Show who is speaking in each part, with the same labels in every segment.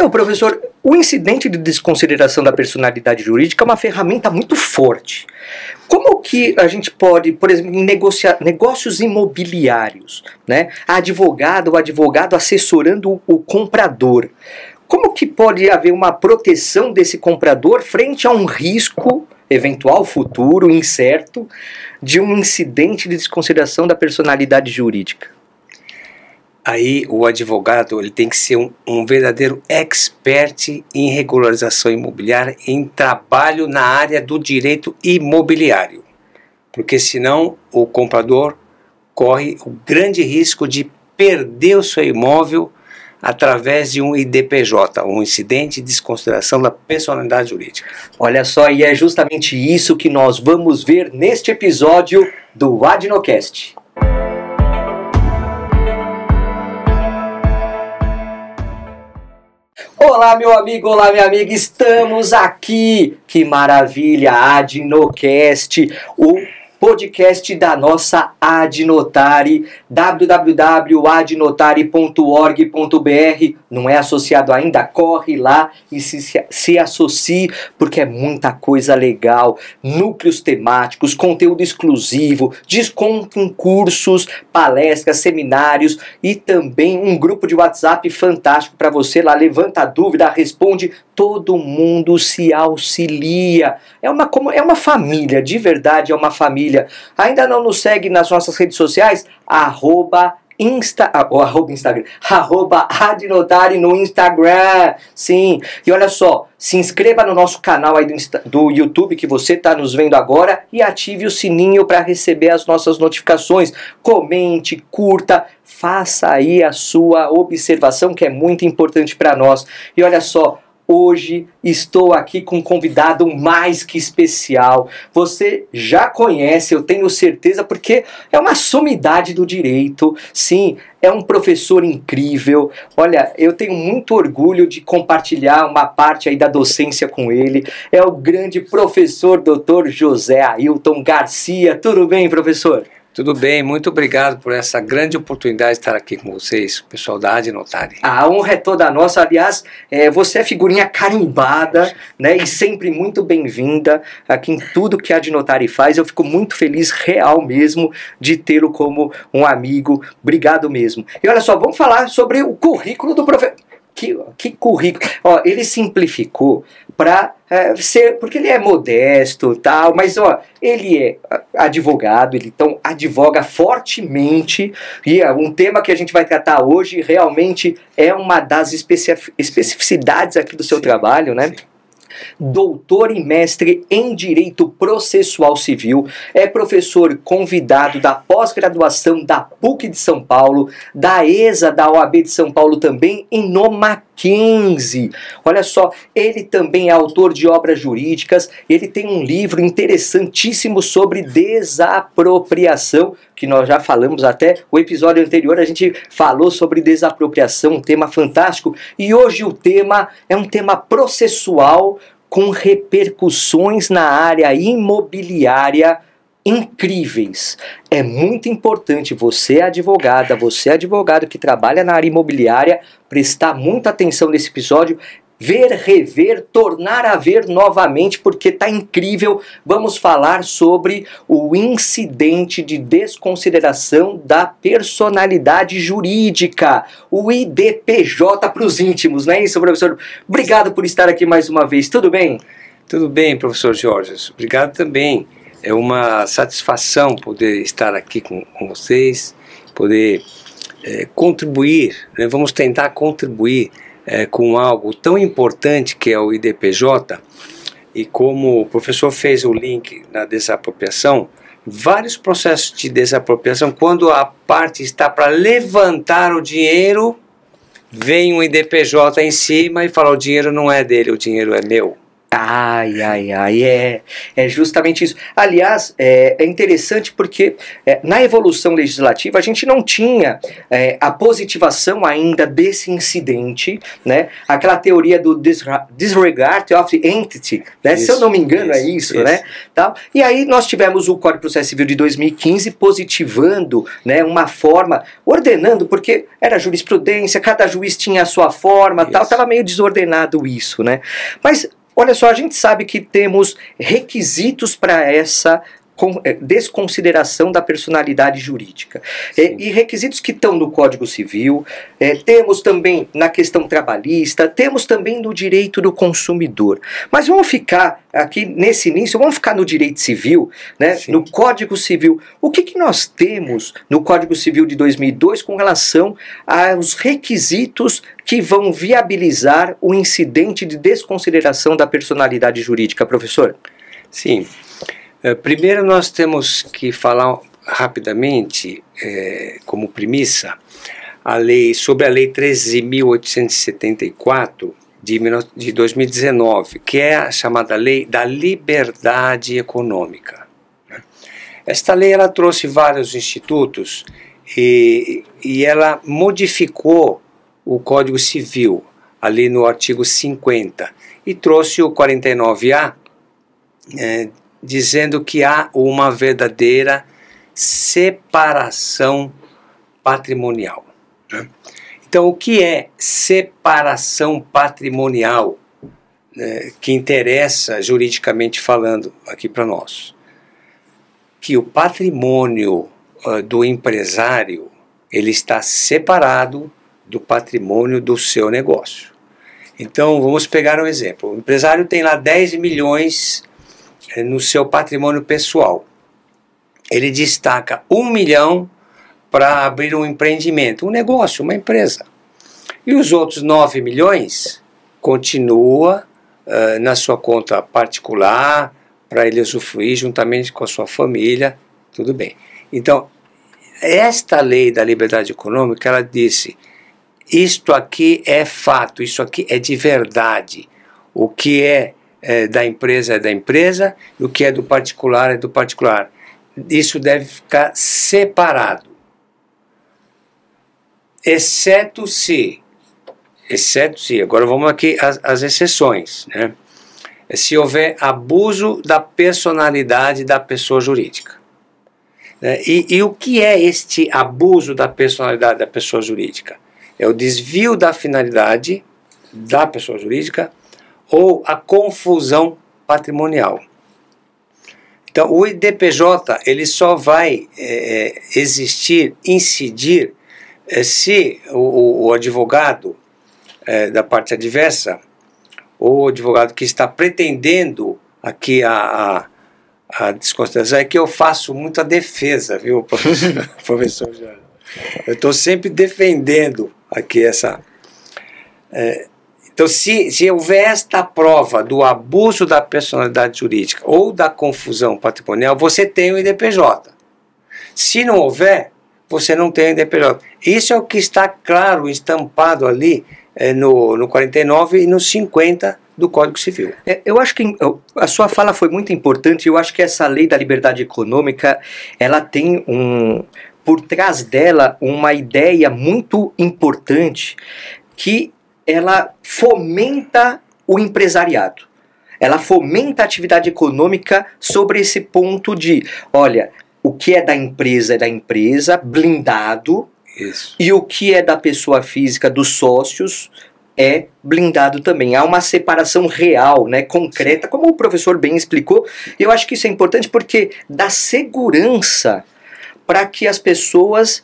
Speaker 1: Então, professor, o incidente de desconsideração da personalidade jurídica é uma ferramenta muito forte. Como que a gente pode, por exemplo, em negócios imobiliários, né? O advogado assessorando o comprador. Como que pode haver uma proteção desse comprador frente a um risco eventual, futuro, incerto, de um incidente de desconsideração da personalidade jurídica?
Speaker 2: Aí o advogado ele tem que ser um verdadeiro expert em regularização imobiliária, em trabalho na área do direito imobiliário, porque senão o comprador corre o grande risco de perder o seu imóvel através de um IDPJ, um incidente de desconsideração da personalidade jurídica.
Speaker 1: Olha só, e é justamente isso que nós vamos ver neste episódio do Adnocast. Olá, meu amigo, olá, minha amiga, estamos aqui, que maravilha, Adnocast, o podcast da nossa Adnotari, www.adnotari.org.br, não é associado ainda? Corre lá e se associe, porque é muita coisa legal, núcleos temáticos, conteúdo exclusivo, desconto em cursos, palestras, seminários e também um grupo de WhatsApp fantástico para você lá, levanta a dúvida, responde, todo mundo se auxilia, é uma família, de verdade é uma família. Ainda não nos segue nas nossas redes sociais? Arroba Adnotari no Instagram. Sim, e olha só, se inscreva no nosso canal aí do YouTube que você está nos vendo agora e ative o sininho para receber as nossas notificações. Comente, curta, faça aí a sua observação que é muito importante para nós. E olha só, hoje estou aqui com um convidado mais que especial. Você já conhece, eu tenho certeza, porque é uma sumidade do direito. Sim, é um professor incrível. Olha, eu tenho muito orgulho de compartilhar uma parte aí da docência com ele. É o grande professor Dr. José Ailton Garcia. Tudo bem, professor?
Speaker 2: Tudo bem, muito obrigado por essa grande oportunidade de estar aqui com vocês, o pessoal da Adnotari.
Speaker 1: A honra é toda nossa, aliás, você é figurinha carimbada, né, e sempre muito bem-vinda aqui em tudo que a Adnotari faz. Eu fico muito feliz, real mesmo, de tê-lo como um amigo. Obrigado mesmo. E olha só, vamos falar sobre o currículo do professor. Que currículo? Ó, ele simplificou para ser, porque ele é modesto, tal, mas ó, ele é advogado, ele então advoga fortemente, e um tema que a gente vai tratar hoje realmente é uma das especificidades aqui do seu trabalho, né? Sim. Doutor e mestre em Direito Processual Civil, é professor convidado da pós-graduação da PUC de São Paulo, da ESA da OAB de São Paulo também, e no Mackenzie. Olha só, ele também é autor de obras jurídicas, ele tem um livro interessantíssimo sobre desapropriação, que nós já falamos até, o episódio anterior a gente falou sobre desapropriação, um tema fantástico, e hoje o tema é um tema processual com repercussões na área imobiliária incríveis. É muito importante você, advogada, você, advogado que trabalha na área imobiliária, prestar muita atenção nesse episódio, ver, rever, tornar a ver novamente, porque tá incrível. Vamos falar sobre o incidente de desconsideração da personalidade jurídica, o IDPJ para os íntimos, não é isso, professor? Obrigado por estar aqui mais uma vez, tudo bem?
Speaker 2: Tudo bem, professor Jorge, obrigado também. É uma satisfação poder estar aqui com vocês, poder contribuir, né? Vamos tentar contribuir com algo tão importante que é o IDPJ, e como o professor fez o link na desapropriação, vários processos de desapropriação, quando a parte está para levantar o dinheiro, vem um IDPJ em cima e fala: o dinheiro não é dele, o dinheiro é meu.
Speaker 1: É justamente isso. Aliás, é interessante porque na evolução legislativa a gente não tinha a positivação ainda desse incidente, né? Aquela teoria do disregard of the entity, né? Se eu não me engano é isso, né? Tal. E aí nós tivemos o Código de Processo Civil de 2015 positivando, né, uma forma, ordenando, porque era jurisprudência, cada juiz tinha a sua forma, tal, estava meio desordenado isso, né? Mas olha só, a gente sabe que temos requisitos para essa desconsideração da personalidade jurídica. E requisitos que estão no Código Civil, temos também na questão trabalhista, temos também no direito do consumidor. Mas vamos ficar aqui nesse início, vamos ficar no direito civil, né? No Código Civil. O que nós temos no Código Civil de 2002 com relação aos requisitos que vão viabilizar o incidente de desconsideração da personalidade jurídica, professor?
Speaker 2: Sim. Primeiro nós temos que falar rapidamente, como premissa, sobre a Lei 13.874 de 2019, que é a chamada Lei da Liberdade Econômica. Esta lei ela trouxe vários institutos e ela modificou o Código Civil, ali no artigo 50, e trouxe o 49A, dizendo que há uma verdadeira separação patrimonial. Né? Então, o que é separação patrimonial, que interessa juridicamente falando aqui para nós? Que o patrimônio do empresário ele está separado do patrimônio do seu negócio. Então, vamos pegar um exemplo. O empresário tem lá 10 milhões no seu patrimônio pessoal. Ele destaca 1 milhão para abrir um empreendimento, um negócio, uma empresa. E os outros 9 milhões continua na sua conta particular, para ele usufruir juntamente com a sua família, tudo bem. Então, esta lei da liberdade econômica, ela disse, isto aqui é fato, isso aqui é de verdade. O que é da empresa é da empresa, e o que é do particular é do particular. Isso deve ficar separado. Exceto se, agora vamos aqui às exceções, né? Se houver abuso da personalidade da pessoa jurídica. E o que é este abuso da personalidade da pessoa jurídica? É o desvio da finalidade da pessoa jurídica ou a confusão patrimonial. Então, o IDPJ ele só vai incidir se o advogado da parte adversa, ou o advogado que está pretendendo aqui a desconsideração, é que eu faço muita defesa, viu, professor Jorge? Eu estou sempre defendendo aqui essa... Então, se houver esta prova do abuso da personalidade jurídica ou da confusão patrimonial, você tem o IDPJ. Se não houver, você não tem o IDPJ. Isso é o que está claro, estampado ali no 49 e no 50 do Código Civil.
Speaker 1: Eu acho que a sua fala foi muito importante. Eu acho que essa lei da liberdade econômica, ela tem por trás dela uma ideia muito importante, que ela fomenta o empresariado. Ela fomenta a atividade econômica sobre esse ponto de, olha, o que é da empresa, blindado.
Speaker 2: Isso.
Speaker 1: E o que é da pessoa física, dos sócios, é blindado também. Há uma separação real, né, concreta, como o professor bem explicou. E eu acho que isso é importante porque dá segurança para que as pessoas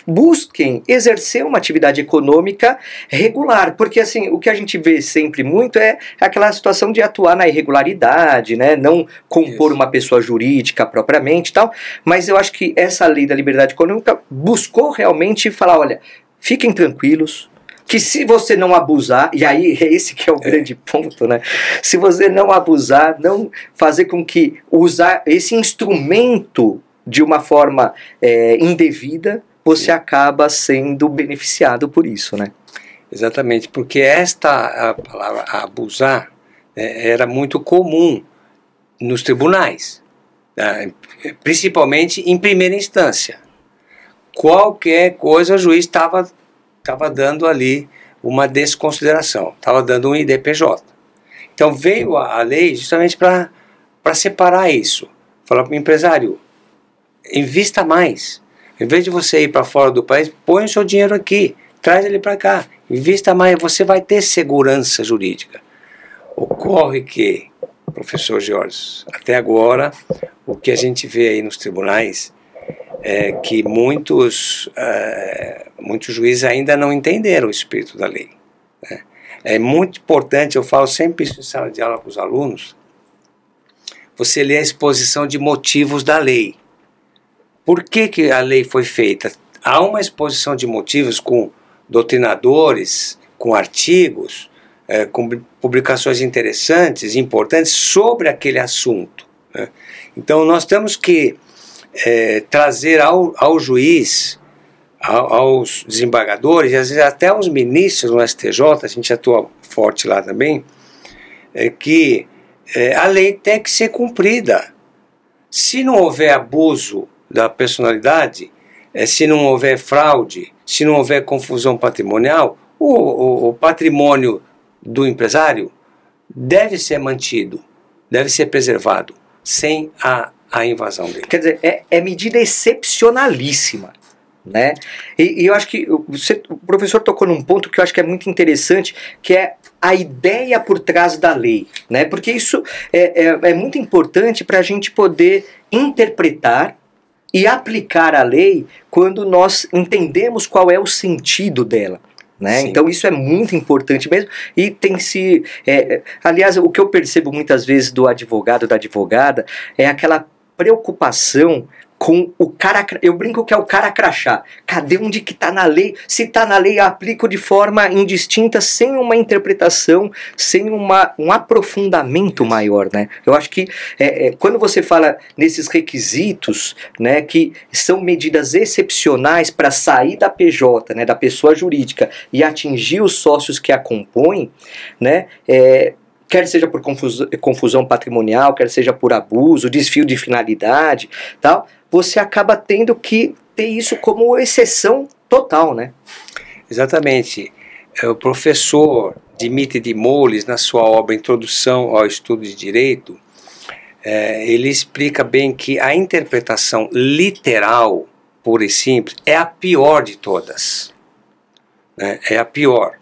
Speaker 1: busquem exercer uma atividade econômica regular, porque assim, o que a gente vê sempre muito é aquela situação de atuar na irregularidade, né, não compor uma pessoa jurídica propriamente e tal, mas eu acho que essa lei da liberdade econômica buscou realmente falar, olha, fiquem tranquilos, que se você não abusar, e aí é esse que é o grande ponto, né? Se você não abusar, não fazer com que usar esse instrumento de uma forma indevida, você acaba sendo beneficiado por isso, né?
Speaker 2: Exatamente, porque a palavra abusar era muito comum nos tribunais, principalmente em primeira instância. Qualquer coisa o juiz estava dando ali uma desconsideração, estava dando um IDPJ. Então veio a lei justamente para separar isso. Falar para o empresário, invista mais. Em vez de você ir para fora do país, põe o seu dinheiro aqui, traz ele para cá, invista mais, você vai ter segurança jurídica. Ocorre que, professor Jorge, até agora, o que a gente vê aí nos tribunais é que muitos juízes ainda não entenderam o espírito da lei, né? É muito importante, eu falo sempre isso em sala de aula para os alunos, você lê a exposição de motivos da lei. Por que a lei foi feita? Há uma exposição de motivos com doutrinadores, com artigos, com publicações interessantes, importantes sobre aquele assunto, né? Então nós temos que trazer ao juiz, aos desembargadores, e às vezes até aos ministros no STJ, a gente atua forte lá também, que a lei tem que ser cumprida. Se não houver abuso da personalidade, se não houver fraude, se não houver confusão patrimonial, o patrimônio do empresário deve ser mantido, deve ser preservado, sem a invasão dele.
Speaker 1: Quer dizer, é medida excepcionalíssima, né? E eu acho que o professor tocou num ponto que eu acho que é muito interessante, que é a ideia por trás da lei, né? Porque isso é muito importante para a gente poder interpretar e aplicar a lei quando nós entendemos qual é o sentido dela, né? Então isso é muito importante mesmo, e tem se... aliás, o que eu percebo muitas vezes do advogado, da advogada, é aquela preocupação com o cara, eu brinco que é o cara crachá. Cadê onde que está na lei? Se está na lei, eu aplico de forma indistinta, sem uma interpretação, sem um aprofundamento maior, né? Eu acho que quando você fala nesses requisitos, né, que são medidas excepcionais para sair da PJ, né, da pessoa jurídica, e atingir os sócios que a compõem, né, quer seja por confusão patrimonial, quer seja por abuso, desvio de finalidade, tal, você acaba tendo que ter isso como exceção total, né?
Speaker 2: Exatamente. O professor Dimitri de Moles, na sua obra Introdução ao Estudo de Direito, ele explica bem que a interpretação literal, pura e simples, é a pior de todas, né? É a pior.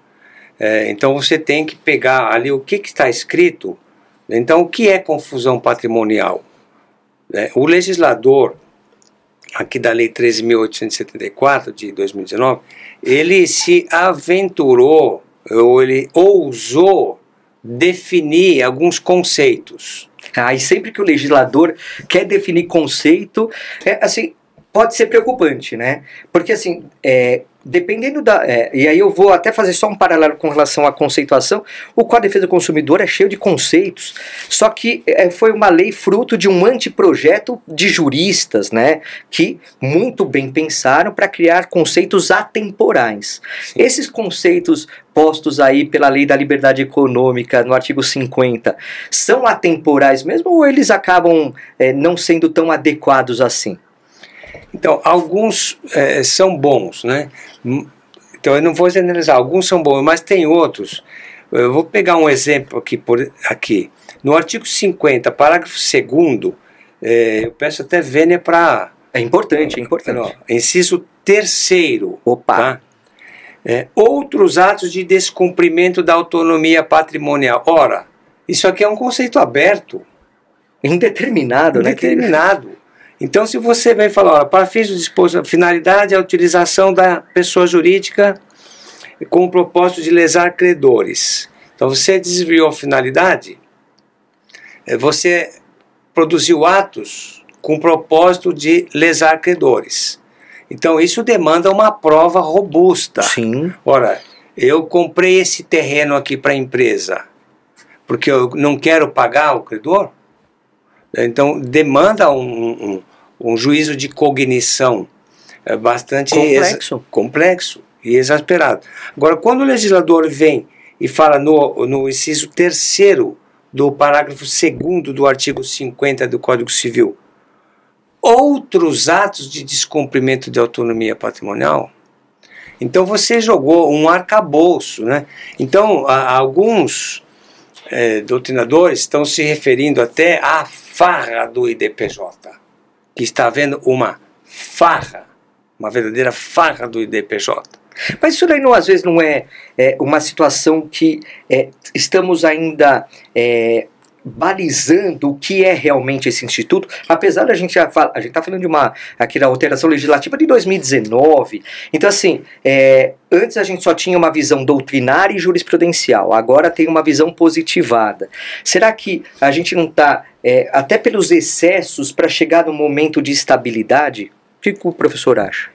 Speaker 2: Então você tem que pegar ali o que está escrito. Então, o que é confusão patrimonial? O legislador, aqui da Lei 13.874 de 2019, ele se aventurou, ou ele ousou definir alguns conceitos.
Speaker 1: E sempre que o legislador quer definir conceito, assim, pode ser preocupante, né? Porque assim, dependendo da... e aí eu vou até fazer só um paralelo com relação à conceituação. O Código de Defesa do Consumidor é cheio de conceitos, só que foi uma lei fruto de um anteprojeto de juristas, né, que muito bem pensaram para criar conceitos atemporais. Sim. Esses conceitos postos aí pela Lei da Liberdade Econômica, no artigo 50, são atemporais mesmo, ou eles acabam não sendo tão adequados assim?
Speaker 2: Então, alguns são bons, né? Então, eu não vou generalizar, alguns são bons, mas tem outros. Eu vou pegar um exemplo aqui. No artigo 50, parágrafo 2º, eu peço até vênia para...
Speaker 1: É importante, é importante.
Speaker 2: Não, inciso 3º.
Speaker 1: Opa!
Speaker 2: Tá? Outros atos de descumprimento da autonomia patrimonial. Ora, isso aqui é um conceito aberto.
Speaker 1: Indeterminado, né?
Speaker 2: Indeterminado. Então, se você vem falar, olha, para fins do disposto, a finalidade é a utilização da pessoa jurídica com o propósito de lesar credores. Então, você desviou a finalidade, você produziu atos com o propósito de lesar credores. Então, isso demanda uma prova robusta.
Speaker 1: Sim.
Speaker 2: Ora, eu comprei esse terreno aqui para a empresa porque eu não quero pagar o credor? Então, demanda um juízo de cognição bastante complexo e exasperado. Agora, quando o legislador vem e fala no inciso 3º do parágrafo 2º do artigo 50 do Código Civil, outros atos de descumprimento de autonomia patrimonial, então você jogou um arcabouço, né? Então, alguns doutrinadores estão se referindo até à farra do IDPJ, que está havendo uma farra, uma verdadeira farra do IDPJ.
Speaker 1: Mas isso daí não, às vezes não é uma situação que estamos ainda balizando o que é realmente esse instituto, apesar da gente a gente está falando de aqui da alteração legislativa de 2019, então assim, antes a gente só tinha uma visão doutrinária e jurisprudencial, agora tem uma visão positivada. Será que a gente não está, até pelos excessos, para chegar num momento de estabilidade? O que o professor acha?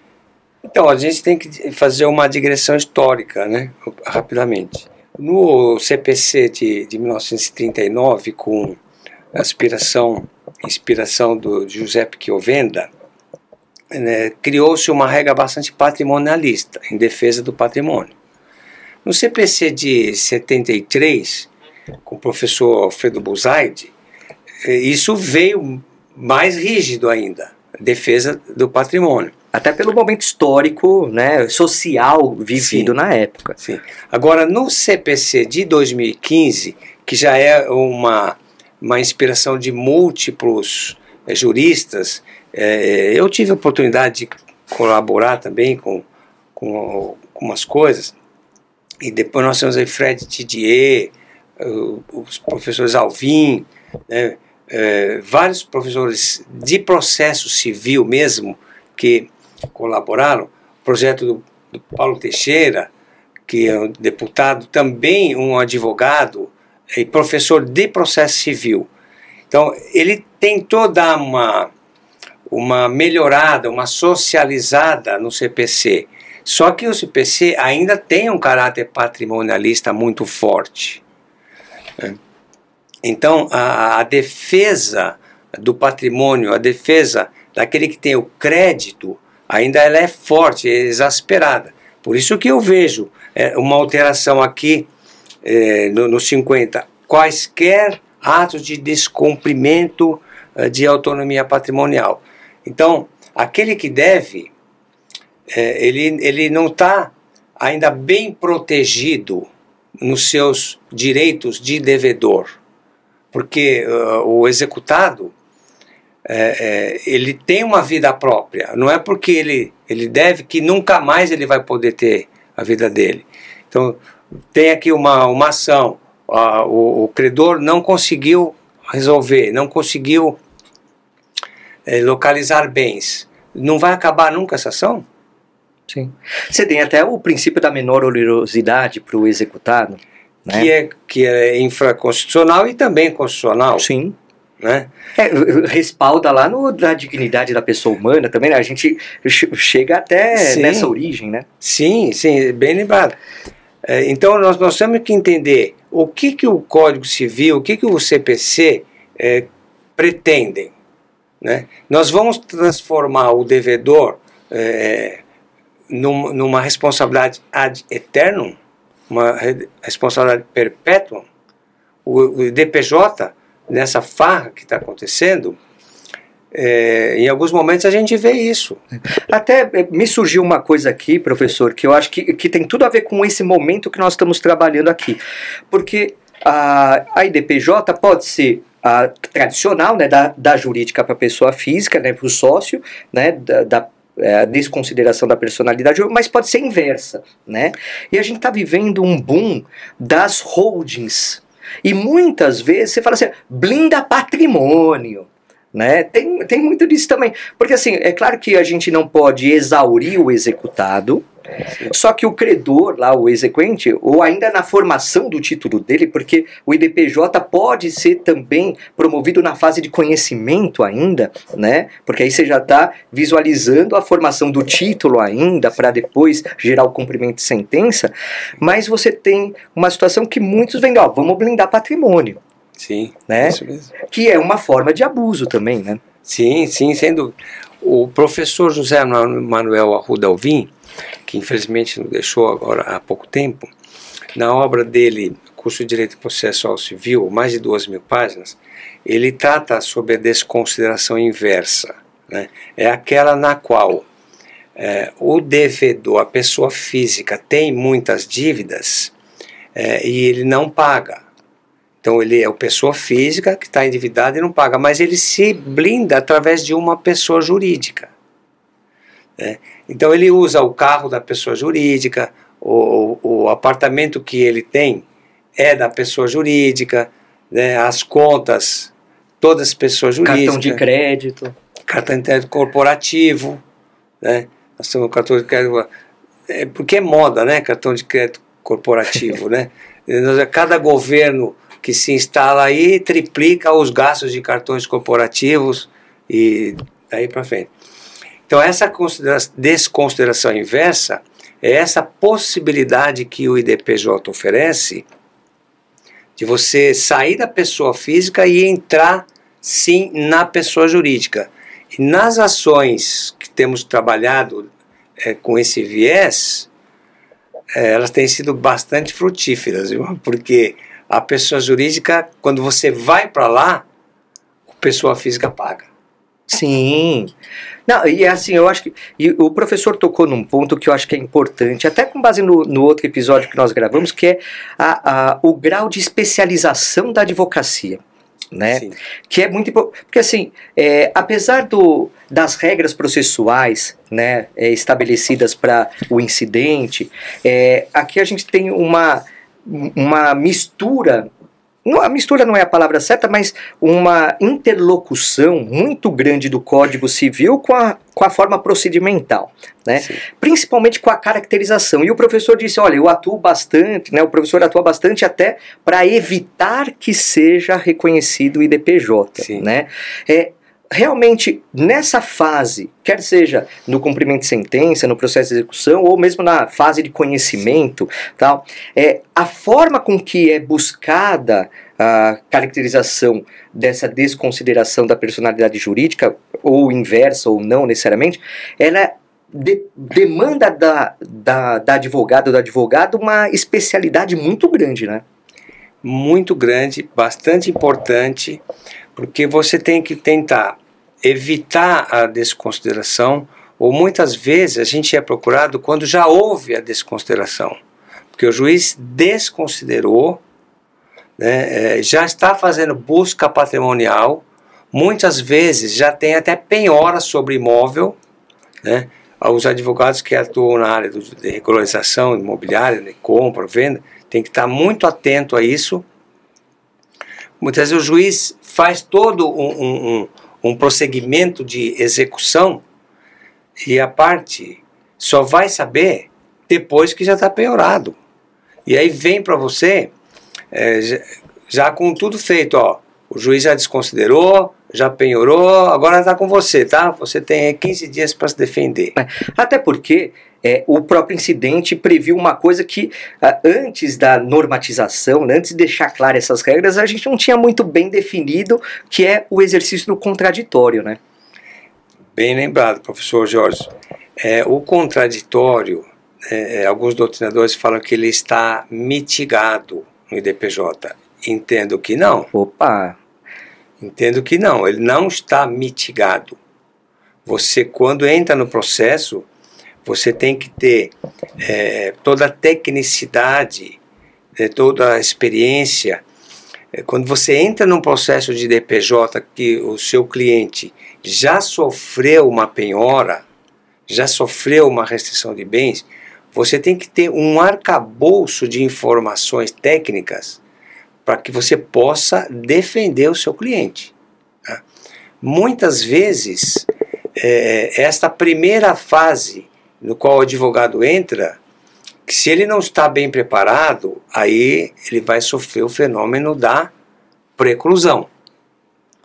Speaker 2: Então, a gente tem que fazer uma digressão histórica, né, rapidamente. No CPC de 1939, com a inspiração do Giuseppe Chiovenda, né, criou-se uma regra bastante patrimonialista, em defesa do patrimônio. No CPC de 73, com o professor Alfredo Buzaide, isso veio mais rígido ainda, defesa do patrimônio.
Speaker 1: Até pelo momento histórico, né, social vivido na época.
Speaker 2: Sim. Agora, no CPC de 2015, que já é uma inspiração de múltiplos juristas, eu tive a oportunidade de colaborar também com umas coisas, e depois nós temos aí Fred Didier, os professores Alvim, né, vários professores de processo civil mesmo, que colaboraram, o projeto do Paulo Teixeira, que é um deputado, também um advogado e professor de processo civil. Então, ele tentou dar uma melhorada, uma socializada no CPC, só que o CPC ainda tem um caráter patrimonialista muito forte. Então, a defesa do patrimônio, a defesa daquele que tem o crédito, ainda ela é forte, é exasperada. Por isso que eu vejo uma alteração aqui no 50, quaisquer atos de descumprimento de autonomia patrimonial. Então, aquele que deve, ele não está ainda bem protegido nos seus direitos de devedor, porque o executado, ele tem uma vida própria, não é porque ele deve que nunca mais ele vai poder ter a vida dele. Então, tem aqui uma ação, o credor não conseguiu resolver, não conseguiu localizar bens, não vai acabar nunca essa ação?
Speaker 1: Sim. Você tem até o princípio da menor onerosidade para o executado, né?
Speaker 2: Que é infraconstitucional e também constitucional.
Speaker 1: Sim.
Speaker 2: Né?
Speaker 1: Respalda lá na dignidade da pessoa humana também, né? A gente chega até nessa origem, né?
Speaker 2: Sim, bem lembrado. Então nós temos que entender o que o Código Civil, o que o CPC pretendem, né? Nós vamos transformar o devedor numa responsabilidade ad eternum, uma responsabilidade perpétua. O DPJ, nessa farra que está acontecendo, em alguns momentos a gente vê isso.
Speaker 1: Até me surgiu uma coisa aqui, professor, que eu acho que tem tudo a ver com esse momento que nós estamos trabalhando aqui. Porque a IDPJ pode ser a tradicional, né, da jurídica para a pessoa física, né, para o sócio, né, da desconsideração da personalidade, mas pode ser inversa, né? E a gente está vivendo um boom das holdings. E muitas vezes você fala assim, blinda patrimônio, né? Tem muito disso também. Porque assim, é claro que a gente não pode exaurir o executado, só que o credor, lá, o exequente, ou ainda na formação do título dele, porque o IDPJ pode ser também promovido na fase de conhecimento ainda, né? Porque aí você já está visualizando a formação do título ainda, para depois gerar o cumprimento de sentença, mas você tem uma situação que muitos vêm, vamos blindar patrimônio.
Speaker 2: Sim,
Speaker 1: né?
Speaker 2: Isso mesmo.
Speaker 1: Que é uma forma de abuso também, né?
Speaker 2: Sim, sem dúvida. O professor José Manuel Arruda Alvim, que infelizmente nos deixou agora há pouco tempo, na obra dele, curso de Direito Processual Civil, mais de 2.000 páginas, ele trata sobre a desconsideração inversa, né? É aquela na qual o devedor, a pessoa física, tem muitas dívidas e ele não paga. Então ele é uma pessoa física que está endividada e não paga, mas ele se blinda através de uma pessoa jurídica, né? Então ele usa o carro da pessoa jurídica, o apartamento que ele tem é da pessoa jurídica, né? As contas, todas as pessoas jurídicas.
Speaker 1: Cartão de crédito.
Speaker 2: Cartão de crédito corporativo, né? Nós temos cartão de crédito, porque é moda, né? Cartão de crédito corporativo, né? Cada governo que se instala aí triplica os gastos de cartões corporativos e daí para frente. Então essa desconsideração inversa é essa possibilidade que o IDPJ oferece de você sair da pessoa física e entrar sim na pessoa jurídica. E nas ações que temos trabalhado com esse viés, elas têm sido bastante frutíferas, viu? Porque a pessoa jurídica, quando você vai para lá, a pessoa física paga.
Speaker 1: Sim. Não, e assim, eu acho que o professor tocou num ponto que eu acho que é importante, até com base no outro episódio que nós gravamos, que é o grau de especialização da advocacia, né? Sim. Que é muito importante, porque assim, apesar das regras processuais, né, estabelecidas para o incidente, aqui a gente tem uma mistura. A mistura não é a palavra certa, mas uma interlocução muito grande do Código Civil com a forma procedimental, né? Principalmente com a caracterização. E o professor disse, olha, eu atuo bastante, né? O professor atua bastante até para evitar que seja reconhecido o IDPJ, sim, né? Realmente, nessa fase, quer seja no cumprimento de sentença, no processo de execução, ou mesmo na fase de conhecimento, tal, a forma com que é buscada a caracterização dessa desconsideração da personalidade jurídica, ou inversa, ou não necessariamente, ela demanda da advogada ou do advogado uma especialidade muito grande, né?
Speaker 2: Muito grande, bastante importante, porque você tem que tentar evitar a desconsideração, ou muitas vezes a gente é procurado quando já houve a desconsideração, porque o juiz desconsiderou, né, já está fazendo busca patrimonial, muitas vezes já tem até penhora sobre imóvel, né? Os advogados que atuam na área de regularização imobiliária, de compra, venda, tem que estar muito atento a isso. Muitas vezes o juiz faz todo um prosseguimento de execução e a parte só vai saber depois que já está penhorado. E aí vem para você já com tudo feito, ó, o juiz já desconsiderou, já penhorou, agora está com você, tá? Você tem 15 dias para se defender.
Speaker 1: Até porque o próprio incidente previu uma coisa que antes da normatização, né, antes de deixar claras essas regras, a gente não tinha muito bem definido, que é o exercício do contraditório, né?
Speaker 2: Bem lembrado, professor Jorge. O contraditório, alguns doutrinadores falam que ele está mitigado no IDPJ. Entendo que não.
Speaker 1: Opa!
Speaker 2: Entendo que não, ele não está mitigado. Você, quando entra no processo, você tem que ter toda a tecnicidade, toda a experiência. Quando você entra num processo de DPJ que o seu cliente já sofreu uma penhora, já sofreu uma restrição de bens, você tem que ter um arcabouço de informações técnicas para que você possa defender o seu cliente. Tá? Muitas vezes, esta primeira fase no qual o advogado entra, que se ele não está bem preparado, aí ele vai sofrer o fenômeno da preclusão.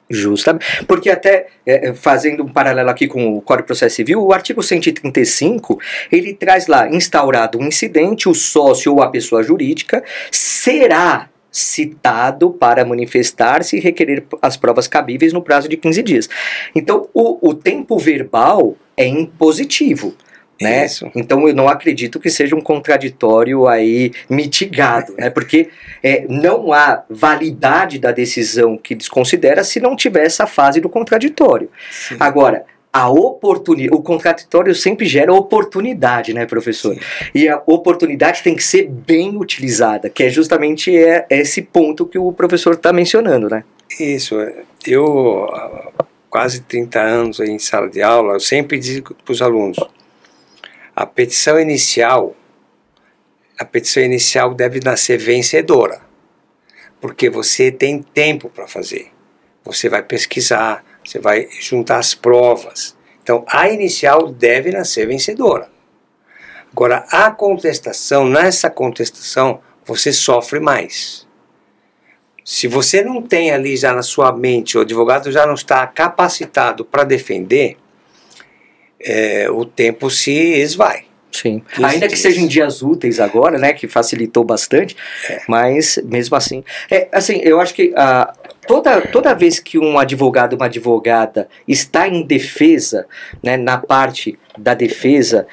Speaker 1: Justamente, porque até fazendo um paralelo aqui com o Código de Processo Civil, o artigo 135, ele traz lá, instaurado um incidente, o sócio ou a pessoa jurídica será citado para manifestar-se e requerer as provas cabíveis no prazo de 15 dias. Então, o tempo verbal é impositivo. né?
Speaker 2: Isso.
Speaker 1: Então eu não acredito que seja um contraditório aí mitigado, né? Porque não há validade da decisão que desconsidera se não tiver essa fase do contraditório.
Speaker 2: Sim.
Speaker 1: Agora, o contraditório sempre gera oportunidade, né, professor?
Speaker 2: Sim.
Speaker 1: E a oportunidade tem que ser bem utilizada, que é justamente esse ponto que o professor está mencionando, né?
Speaker 2: Isso. Eu, há quase 30 anos aí em sala de aula, eu sempre digo para os alunos, a petição inicial deve nascer vencedora, porque você tem tempo para fazer. Você vai pesquisar, você vai juntar as provas. Então, a inicial deve nascer vencedora. Agora, nessa contestação, você sofre mais. Se você não tem ali já na sua mente, o advogado já não está capacitado para defender, o tempo se esvai.
Speaker 1: Sim. Ainda que seja em dias úteis agora, né, que facilitou bastante, mas mesmo assim, assim, eu acho que toda vez que um advogado, uma advogada está em defesa, né, na parte da defesa,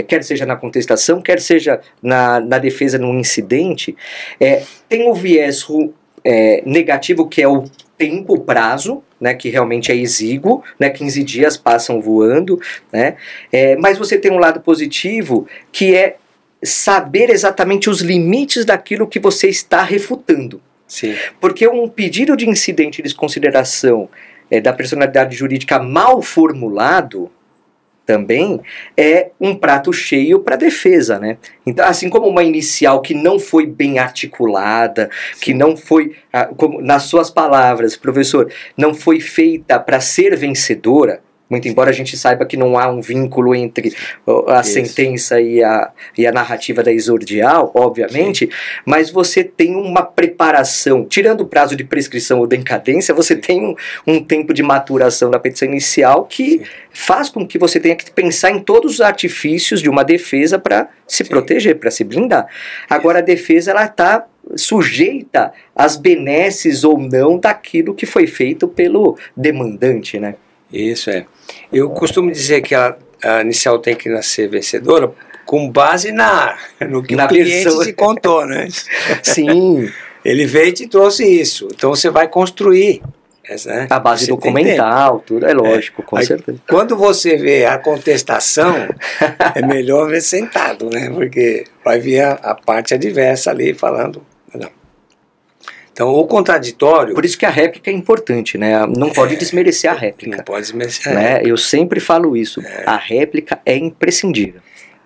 Speaker 1: quer seja na contestação, quer seja na defesa num incidente, tem o viés negativo, que é o tempo, o prazo, né, que realmente é exíguo, né, 15 dias passam voando, né, mas você tem um lado positivo, que é saber exatamente os limites daquilo que você está refutando.
Speaker 2: Sim.
Speaker 1: Porque um pedido de incidente de desconsideração da personalidade jurídica mal formulado também é um prato cheio para a defesa, né? Então, assim como uma inicial que não foi bem articulada, que não foi, como nas suas palavras, professor, não foi feita para ser vencedora, muito embora a gente saiba que não há um vínculo entre a sentença e a narrativa da exordial, obviamente, mas você tem uma preparação, tirando o prazo de prescrição ou decadência, você tem um tempo de maturação da petição inicial que faz com que você tenha que pensar em todos os artifícios de uma defesa para se proteger, para se blindar. Agora a defesa, ela está sujeita às benesses ou não daquilo que foi feito pelo demandante, né?
Speaker 2: Isso é. Eu costumo dizer que a inicial tem que nascer vencedora com base no que o cliente te contou, né?
Speaker 1: Sim.
Speaker 2: Ele veio e te trouxe isso. Então você vai construir. Né?
Speaker 1: A base documental, tudo, é lógico, com certeza.
Speaker 2: Quando você vê a contestação, é melhor ver sentado, né? Porque vai vir a parte adversa ali falando. Não. Então, o contraditório...
Speaker 1: Por isso que a réplica é importante, né? Não pode desmerecer a réplica.
Speaker 2: Não pode desmerecer a
Speaker 1: réplica. Eu sempre falo isso. A réplica é imprescindível.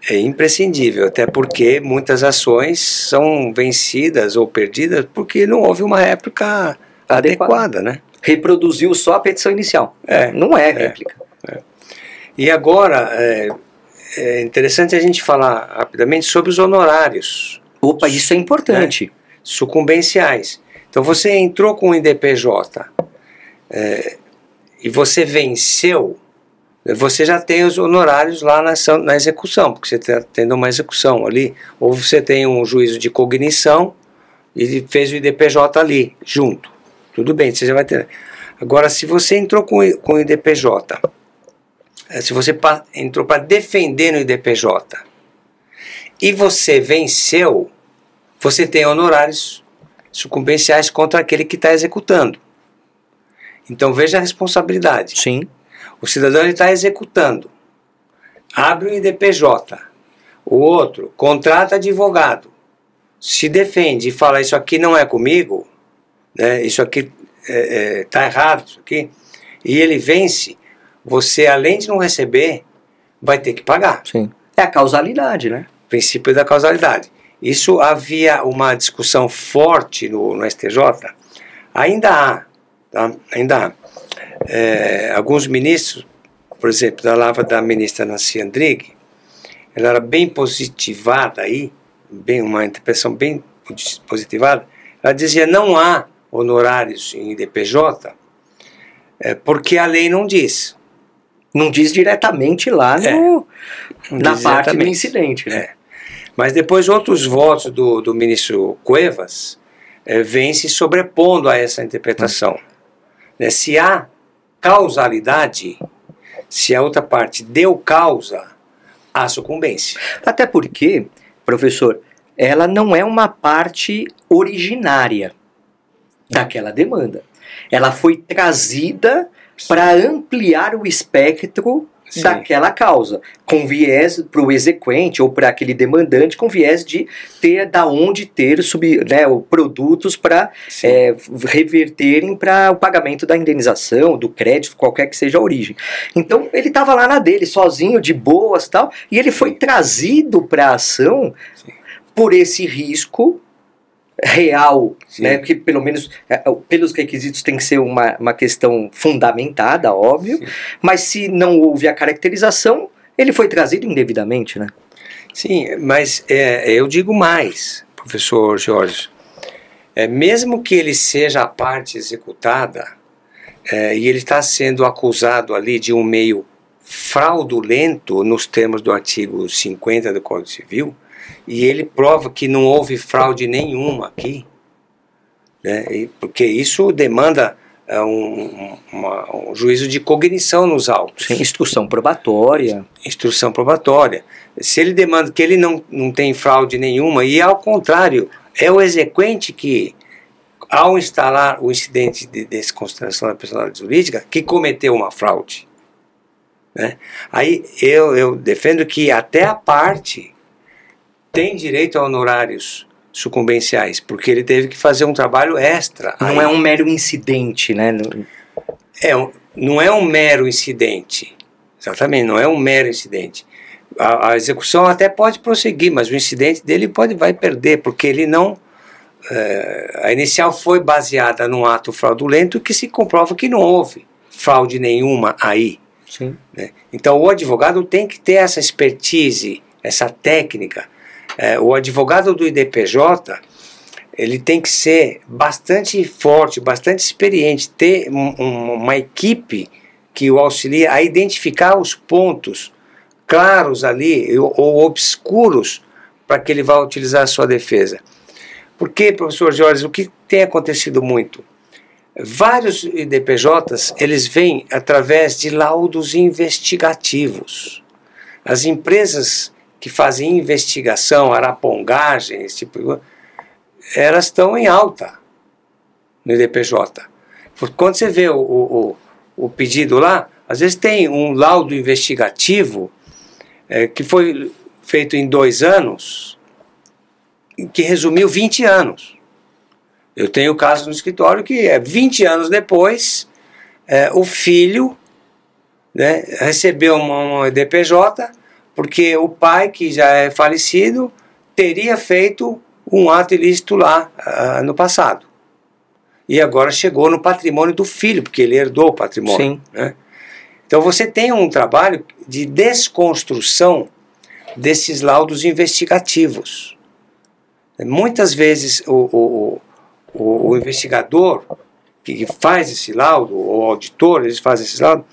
Speaker 2: É imprescindível, até porque muitas ações são vencidas ou perdidas porque não houve uma réplica adequada, né?
Speaker 1: Reproduziu só a petição inicial. Não é réplica.
Speaker 2: E agora, é interessante a gente falar rapidamente sobre os honorários.
Speaker 1: Opa, isso é importante.
Speaker 2: Né? Sucumbenciais. Então você entrou com o IDPJ e você venceu, você já tem os honorários lá na execução, porque você está tendo uma execução ali, ou você tem um juízo de cognição e fez o IDPJ ali, junto. Tudo bem, você já vai ter. Agora, se você entrou com o IDPJ, se você entrou para defender no IDPJ e você venceu, você tem honorários sucumbenciais contra aquele que está executando. Então veja a responsabilidade.
Speaker 1: Sim.
Speaker 2: O cidadão está executando, abre o IDPJ, o outro contrata advogado, se defende e fala isso aqui não é comigo, né, isso aqui está errado, isso aqui, e ele vence, você além de não receber, vai ter que pagar.
Speaker 1: Sim. É a causalidade, né?
Speaker 2: Princípio da causalidade. Isso havia uma discussão forte no STJ, ainda há, tá? Ainda há. Alguns ministros, por exemplo, da lava da ministra Nancy Andrighi, ela era bem positivada aí, uma interpretação bem positivada, ela dizia não há honorários em IDPJ porque a lei não diz.
Speaker 1: Não diz diretamente lá na parte do incidente, né?
Speaker 2: Mas depois outros votos do ministro Cuevas vêm se sobrepondo a essa interpretação. Se há causalidade, se a outra parte deu causa, à sucumbência.
Speaker 1: Até porque, professor, ela não é uma parte originária daquela demanda. Ela foi trazida para ampliar o espectro
Speaker 2: Sim.
Speaker 1: daquela causa, com viés para o exequente ou para aquele demandante, com viés de ter da onde ter produtos para reverterem para o pagamento da indenização, do crédito, qualquer que seja a origem. Então ele estava lá na dele, sozinho, de boas, tal, e ele foi trazido para a ação por esse risco real, né? Porque pelo menos pelos requisitos tem que ser uma questão fundamentada, óbvio, mas se não houve a caracterização, ele foi trazido indevidamente, né?
Speaker 2: Sim, mas eu digo mais, professor Jorge, mesmo que ele seja a parte executada, e ele está sendo acusado ali de um meio fraudulento nos termos do artigo 50 do Código Civil, e ele prova que não houve fraude nenhuma aqui, né? Porque isso demanda um juízo de cognição nos autos.
Speaker 1: Sim, instrução probatória.
Speaker 2: Instrução probatória. Se ele demanda que ele não tem fraude nenhuma, e ao contrário, é o exequente que, ao instalar o incidente de desconsideração da personalidade jurídica, que cometeu uma fraude, né? Aí eu defendo que até a parte tem direito a honorários sucumbenciais, porque ele teve que fazer um trabalho extra.
Speaker 1: Não é um mero incidente, né?
Speaker 2: Não é um mero incidente. Exatamente, não é um mero incidente. A execução até pode prosseguir, mas o incidente dele vai perder, porque ele não... a inicial foi baseada num ato fraudulento que se comprova que não houve fraude nenhuma aí.
Speaker 1: Sim.
Speaker 2: Né? Então o advogado tem que ter essa expertise, essa técnica. O advogado do IDPJ, ele tem que ser bastante forte, bastante experiente, ter uma equipe que o auxilia a identificar os pontos claros ali ou obscuros para que ele vá utilizar a sua defesa. Porque, professor Jorge, o que tem acontecido muito? Vários IDPJs, eles vêm através de laudos investigativos. As empresas que fazem investigação, arapongagem, esse tipo de coisa, elas estão em alta no IDPJ. Quando você vê o pedido lá, às vezes tem um laudo investigativo que foi feito em 2 anos, que resumiu 20 anos. Eu tenho caso no escritório que 20 anos depois, o filho, né, recebeu uma IDPJ, porque o pai, que já é falecido, teria feito um ato ilícito lá no passado. E agora chegou no patrimônio do filho, porque ele herdou o patrimônio.
Speaker 1: Sim.
Speaker 2: Né? Então você tem um trabalho de desconstrução desses laudos investigativos. Muitas vezes o investigador que faz esse laudo, o auditor, eles fazem esse laudo,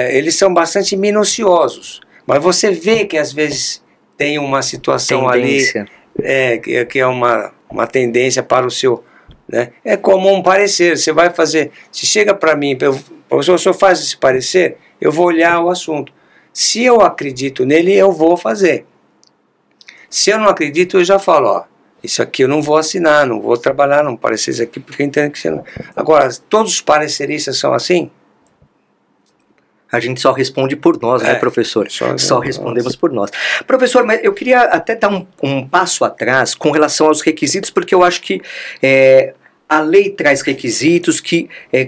Speaker 2: eles são bastante minuciosos. Mas você vê que às vezes tem uma situação tendência ali, que é uma tendência para o seu... Né? É como um parecer, você vai fazer... Se chega para mim, professor, o senhor faz esse parecer, eu vou olhar o assunto. Se eu acredito nele, eu vou fazer. Se eu não acredito, eu já falo, ó, isso aqui eu não vou assinar, não vou trabalhar, não parecer isso aqui, porque eu entendo que você não... Agora, todos os pareceristas são assim?
Speaker 1: A gente só responde por nós, né, professor? Só respondemos por nós. Professor, mas eu queria até dar um passo atrás com relação aos requisitos, porque eu acho que a lei traz requisitos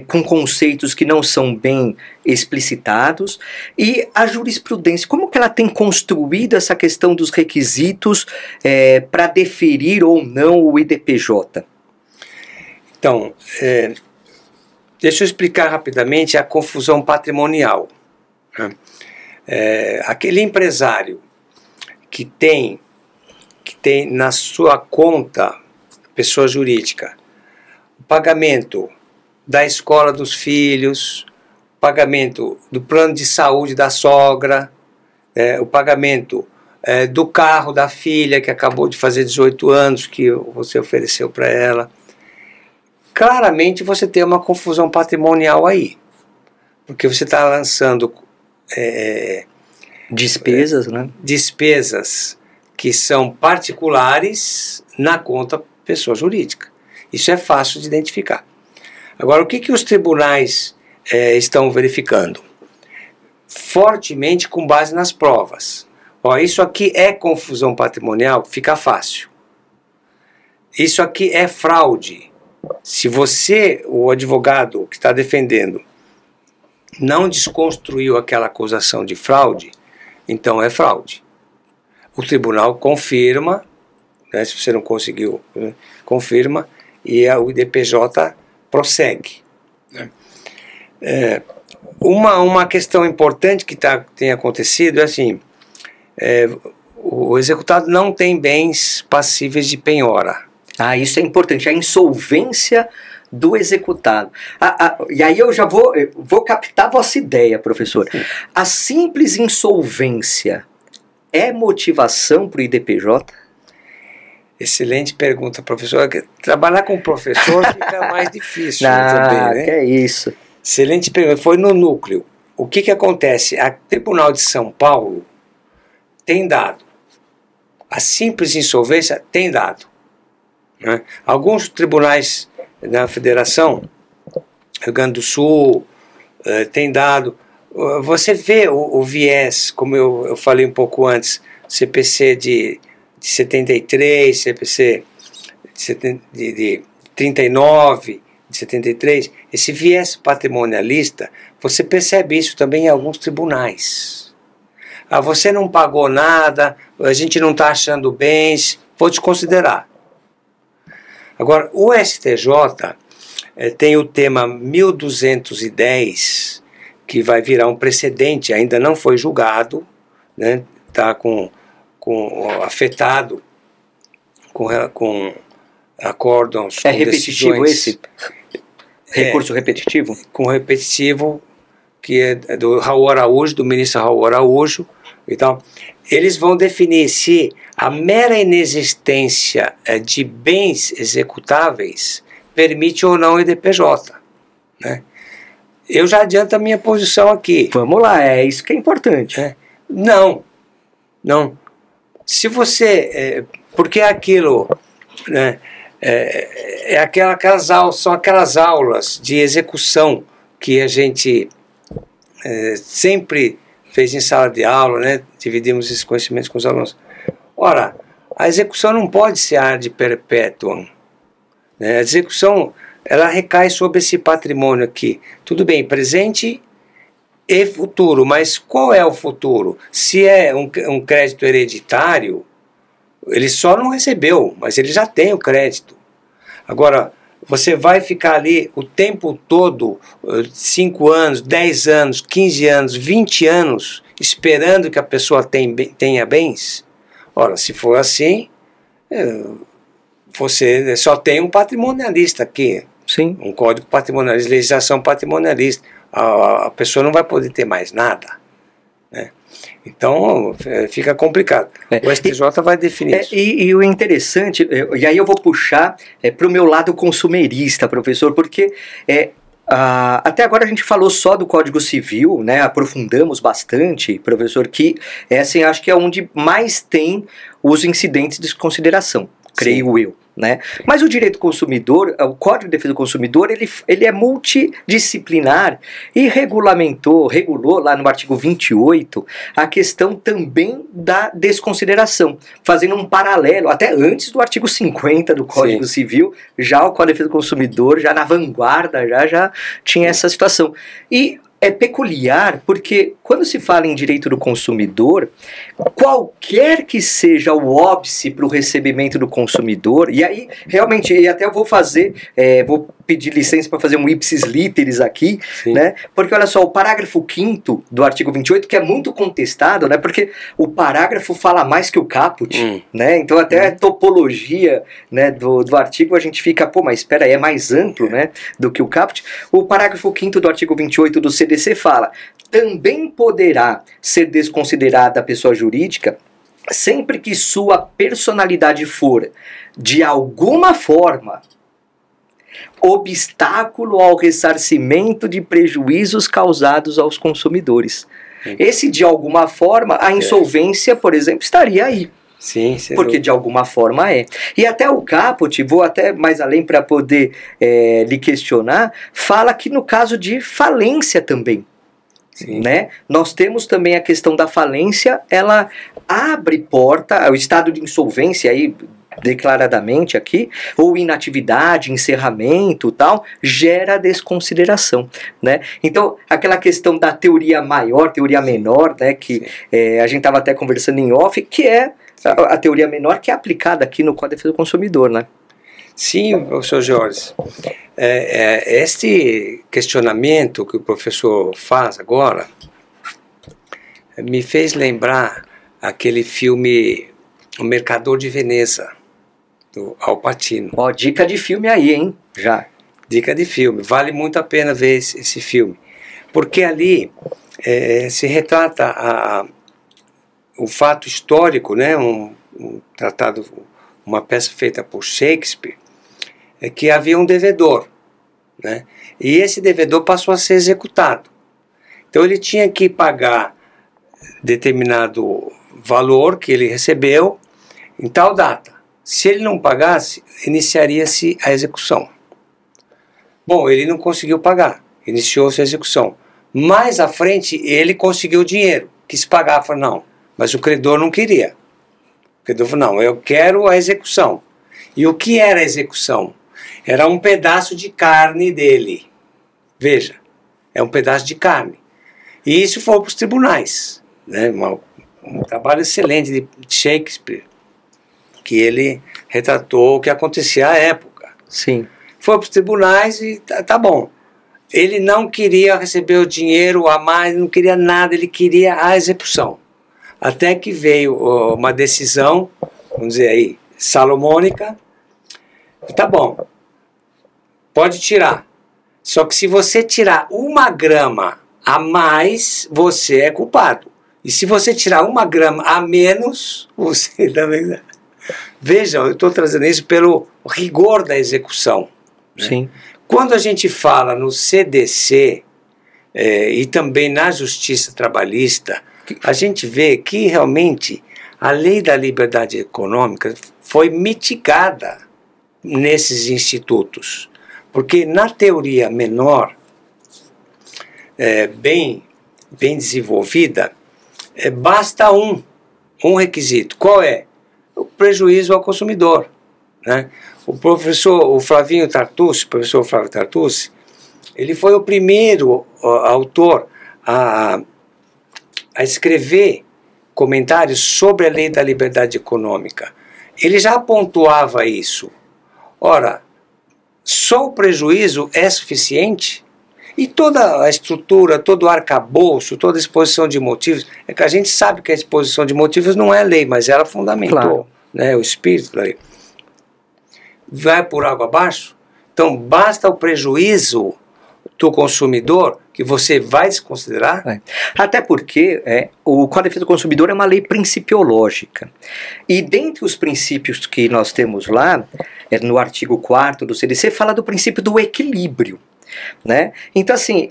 Speaker 1: com conceitos que não são bem explicitados, e a jurisprudência, como que ela tem construído essa questão dos requisitos para deferir ou não o IDPJ?
Speaker 2: Então, deixa eu explicar rapidamente a confusão patrimonial. Aquele empresário que tem na sua conta, pessoa jurídica, o pagamento da escola dos filhos, o pagamento do plano de saúde da sogra, o pagamento do carro da filha que acabou de fazer 18 anos, que você ofereceu para ela. Claramente você tem uma confusão patrimonial aí, porque você está lançando
Speaker 1: Despesas, né?
Speaker 2: Despesas que são particulares na conta pessoa jurídica. Isso é fácil de identificar. Agora, o que os tribunais estão verificando? Fortemente com base nas provas. Ó, isso aqui é confusão patrimonial, fica fácil. Isso aqui é fraude. Se você, o advogado que está defendendo, não desconstruiu aquela acusação de fraude, então é fraude. O tribunal confirma, né, se você não conseguiu, né, confirma, e o IDPJ prossegue. Né. Uma questão importante que tem acontecido é assim, o executado não tem bens passíveis de penhora.
Speaker 1: Ah, isso é importante, a insolvência do executado. E aí eu já vou captar a vossa ideia, professor. A simples insolvência é motivação para o IDPJ?
Speaker 2: Excelente pergunta, professor. Trabalhar com professor fica mais difícil também, né?
Speaker 1: Que é isso.
Speaker 2: Excelente pergunta. Foi no núcleo. O que acontece? A Tribunal de São Paulo tem dado. A simples insolvência tem dado. Né? Alguns tribunais da Federação, Rio Grande do Sul, tem dado. Você vê o viés, como eu falei um pouco antes, CPC de 73, CPC de 39, de 73, esse viés patrimonialista, você percebe isso também em alguns tribunais. Ah, você não pagou nada, a gente não está achando bens, vou desconsiderar. Agora, o STJ tem o tema 1210, que vai virar um precedente, ainda não foi julgado, né? Está afetado com acórdãos, com
Speaker 1: repetitivo
Speaker 2: decisões,
Speaker 1: esse? Recurso repetitivo?
Speaker 2: Com repetitivo, que é do Raul Araújo, do ministro Raul Araújo e tal. Eles vão definir se a mera inexistência de bens executáveis permite ou não o IDPJ. Né? Eu já adianto a minha posição aqui.
Speaker 1: Vamos lá, é isso que é importante.
Speaker 2: Não. Se você... porque aquilo... Né, são aquelas aulas de execução que a gente sempre fez em sala de aula, né? Dividimos esses conhecimentos com os alunos. Ora, a execução não pode ser ad perpetuum. Né? A execução, ela recai sobre esse patrimônio aqui. Tudo bem, presente e futuro, mas qual é o futuro? Se é um crédito hereditário, ele só não recebeu, mas ele já tem o crédito. Agora, você vai ficar ali o tempo todo, 5 anos, 10 anos, 15 anos, 20 anos, esperando que a pessoa tenha bens? Ora, se for assim, você só tem um patrimonialista aqui.
Speaker 1: Sim.
Speaker 2: Um código patrimonialista, legislação patrimonialista. A pessoa não vai poder ter mais nada. Né? Então, fica complicado. O STJ vai definir isso.
Speaker 1: E o interessante, e aí eu vou puxar para o meu lado consumerista, professor, porque até agora a gente falou só do Código Civil, né, aprofundamos bastante, professor, que assim, acho que é onde mais tem os incidentes de desconsideração, creio eu. Né? Mas o direito do consumidor, o Código de Defesa do Consumidor, ele é multidisciplinar e regulou lá no artigo 28 a questão também da desconsideração, fazendo um paralelo, até antes do artigo 50 do Código Civil, já o Código de Defesa do Consumidor, já na vanguarda, já tinha essa situação. E é peculiar porque quando se fala em direito do consumidor, qualquer que seja o óbice para o recebimento do consumidor, e aí realmente, e até eu vou pedir licença para fazer um ipsis literis aqui, né? Porque olha só, o parágrafo 5º do artigo 28, que é muito contestado, né? Porque o parágrafo fala mais que o caput, né? Então até a topologia, né, do artigo a gente fica, mas espera aí, é mais amplo, né, do que o caput. O parágrafo 5º do artigo 28 do CDC fala: também poderá ser desconsiderada a pessoa jurídica sempre que sua personalidade for, de alguma forma, obstáculo ao ressarcimento de prejuízos causados aos consumidores. Esse, de alguma forma, a insolvência, por exemplo, estaria aí.
Speaker 2: Sim,
Speaker 1: porque de alguma forma é. E até o Caput, vou até mais além para poder lhe questionar, fala que no caso de falência também, né? Nós temos também a questão da falência, ela abre porta, o estado de insolvência aí, declaradamente aqui, ou inatividade, encerramento, tal, gera desconsideração, né? Então, aquela questão da teoria maior, teoria menor, né, que a gente estava até conversando em off, que é a teoria menor que é aplicada aqui no Código de Defesa do Consumidor, né?
Speaker 2: Sim, professor Jorge. Este questionamento que o professor faz agora me fez lembrar aquele filme O Mercador de Veneza, do Al Pacino.
Speaker 1: Ó, dica de filme aí, hein? Já.
Speaker 2: Dica de filme. Vale muito a pena ver esse filme. Porque ali se retrata o fato histórico, né? Um tratado, uma peça feita por Shakespeare, que havia um devedor, né? E esse devedor passou a ser executado. Então ele tinha que pagar determinado valor que ele recebeu em tal data. Se ele não pagasse, iniciaria-se a execução. Bom, ele não conseguiu pagar, iniciou-se a execução. Mais à frente, ele conseguiu o dinheiro, quis pagar, falou, não, mas o credor não queria. O credor falou, não, eu quero a execução. E o que era a execução? Era um pedaço de carne dele. Veja, é um pedaço de carne. E isso foi para os tribunais, né? Um trabalho excelente de Shakespeare, que ele retratou o que acontecia à época.
Speaker 1: Sim.
Speaker 2: Foi para os tribunais e tá bom. Ele não queria receber o dinheiro a mais, não queria nada, ele queria a execução. Até que veio uma decisão, vamos dizer aí, salomônica. Tá bom, pode tirar. Só que se você tirar 1 grama a mais, você é culpado. E se você tirar 1 grama a menos, você também... Veja, eu estou trazendo isso pelo rigor da execução. Né?
Speaker 1: Sim.
Speaker 2: Quando a gente fala no CDC e também na Justiça Trabalhista, a gente vê que realmente a lei da liberdade econômica foi mitigada nesses institutos. Porque na teoria menor, bem desenvolvida, basta um requisito. Qual é? O prejuízo ao consumidor. Né? O professor Flavinho Tartucci, professor Flávio Tartucci, ele foi o primeiro autor a escrever comentários sobre a lei da liberdade econômica. Ele já pontuava isso. Ora, só o prejuízo é suficiente? E toda a estrutura, todo o arcabouço, toda a exposição de motivos, é que a gente sabe que a exposição de motivos não é lei, mas ela fundamentou, claro, né, o espírito da lei. Vai por água abaixo? Então basta o prejuízo do consumidor que você vai desconsiderar?
Speaker 1: Até porque o Código de Defesa do Consumidor é uma lei principiológica. E dentre os princípios que nós temos lá, no artigo 4º do CDC, fala do princípio do equilíbrio. Né? Então assim,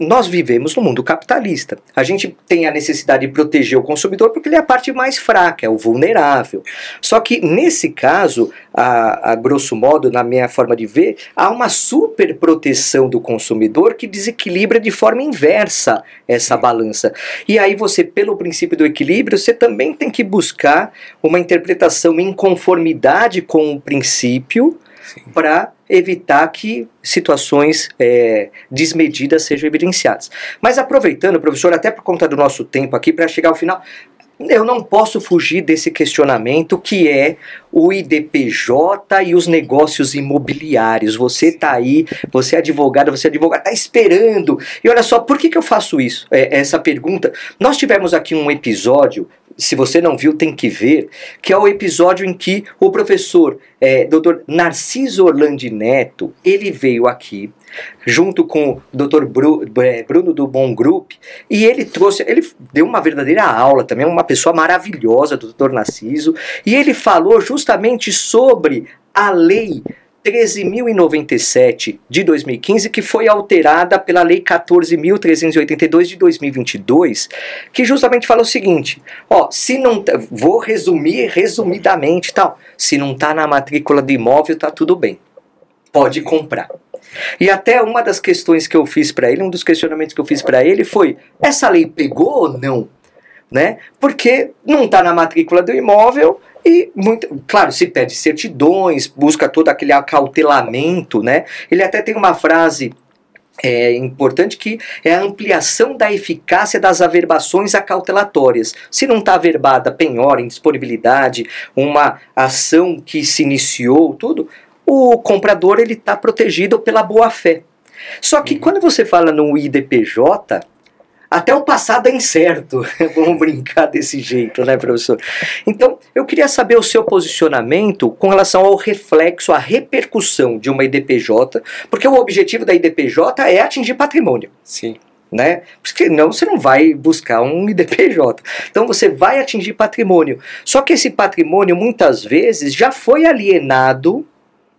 Speaker 1: nós vivemos no mundo capitalista. A gente tem a necessidade de proteger o consumidor porque ele é a parte mais fraca, é o vulnerável. Só que nesse caso, a grosso modo, na minha forma de ver, há uma super proteção do consumidor que desequilibra de forma inversa essa balança. E aí você, pelo princípio do equilíbrio, você também tem que buscar uma interpretação em conformidade com o princípio para evitar que situações desmedidas sejam evidenciadas. Mas aproveitando, professor, até por conta do nosso tempo aqui, para chegar ao final, eu não posso fugir desse questionamento que é o IDPJ e os negócios imobiliários. Você está aí, você é advogado, está esperando. E olha só, por que eu faço isso? Essa pergunta. Nós tivemos aqui um episódio, se você não viu, tem que ver, que é o episódio em que o professor Dr. Narciso Orlandi Neto, ele veio aqui, junto com o Dr. Bruno do Bom Group, e ele deu uma verdadeira aula também, uma pessoa maravilhosa, do Dr. Narciso, e ele falou justamente sobre a lei 13.097 de 2015, que foi alterada pela Lei 14.382 de 2022, que justamente fala o seguinte, ó, se não, vou resumir resumidamente e tal, se não está na matrícula do imóvel, tá tudo bem, pode comprar. E até uma das questões que eu fiz para ele, um dos questionamentos que eu fiz para ele foi, essa lei pegou ou não? Né? Porque não está na matrícula do imóvel e, claro, se pede certidões, busca todo aquele acautelamento, né? Ele até tem uma frase importante que é a ampliação da eficácia das averbações acautelatórias. Se não está averbada penhora, indisponibilidade, uma ação que se iniciou, tudo, o comprador ele está protegido pela boa-fé. Só que quando você fala no IDPJ, até o passado é incerto. Vamos brincar desse jeito, né, professor? Então, eu queria saber o seu posicionamento com relação ao reflexo, à repercussão de uma IDPJ, porque o objetivo da IDPJ é atingir patrimônio.
Speaker 2: Sim.
Speaker 1: Né? Porque não, você não vai buscar um IDPJ. Então você vai atingir patrimônio. Só que esse patrimônio, muitas vezes, já foi alienado